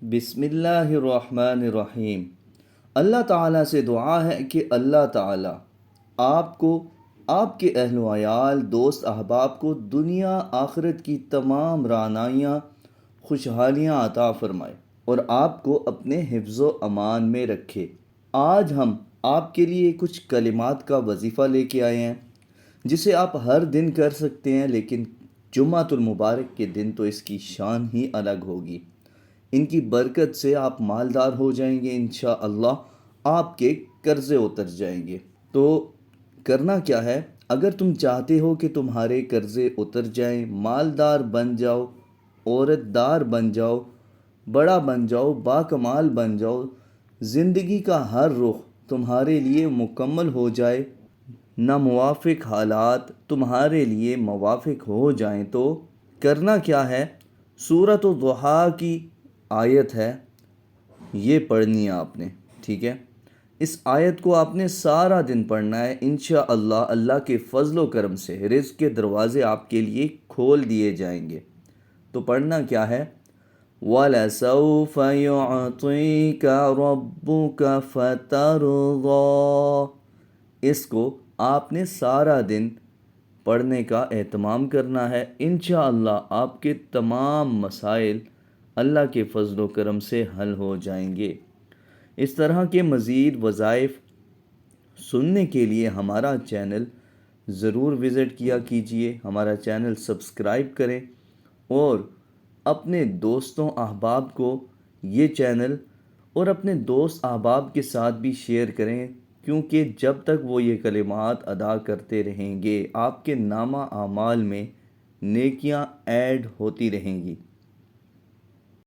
بسم اللہ الرحمن الرحیم۔ اللہ تعالیٰ سے دعا ہے کہ اللہ تعالیٰ آپ کو، آپ کے اہل و عیال، دوست احباب کو دنیا آخرت کی تمام رعنائیاں، خوشحالیاں عطا فرمائے اور آپ کو اپنے حفظ و امان میں رکھے۔ آج ہم آپ کے لیے کچھ کلمات کا وظیفہ لے کے آئے ہیں جسے آپ ہر دن کر سکتے ہیں، لیکن جمعۃ المبارک کے دن تو اس کی شان ہی الگ ہوگی۔ ان کی برکت سے آپ مالدار ہو جائیں گے انشاءاللہ، آپ کے قرضے اتر جائیں گے۔ تو کرنا کیا ہے؟ اگر تم چاہتے ہو کہ تمہارے قرضے اتر جائیں، مالدار بن جاؤ، عورت دار بن جاؤ، بڑا بن جاؤ، باکمال بن جاؤ، زندگی کا ہر رخ تمہارے لیے مکمل ہو جائے، ناموافق حالات تمہارے لیے موافق ہو جائیں، تو کرنا کیا ہے؟ سورۃ الضحیٰ کی آیت ہے، یہ پڑھنی ہے آپ نے، ٹھیک ہے؟ اس آیت کو آپ نے سارا دن پڑھنا ہے، انشاءاللہ اللہ کے فضل و کرم سے رزق کے دروازے آپ کے لیے کھول دیے جائیں گے۔ تو پڑھنا کیا ہے؟ وَلَسَوْفَ يُعْطِيكَ رَبُّكَ فَتَرْضَىٰ۔ اس کو آپ نے سارا دن پڑھنے کا اہتمام کرنا ہے، انشاءاللہ آپ کے تمام مسائل اللہ کے فضل و کرم سے حل ہو جائیں گے۔ اس طرح کے مزید وظائف سننے کے لیے ہمارا چینل ضرور وزٹ کیا کیجئے، ہمارا چینل سبسکرائب کریں اور اپنے دوستوں احباب کو یہ چینل اور اپنے دوست احباب کے ساتھ بھی شیئر کریں، کیونکہ جب تک وہ یہ کلمات ادا کرتے رہیں گے، آپ کے نامہ اعمال میں نیکیاں ایڈ ہوتی رہیں گی۔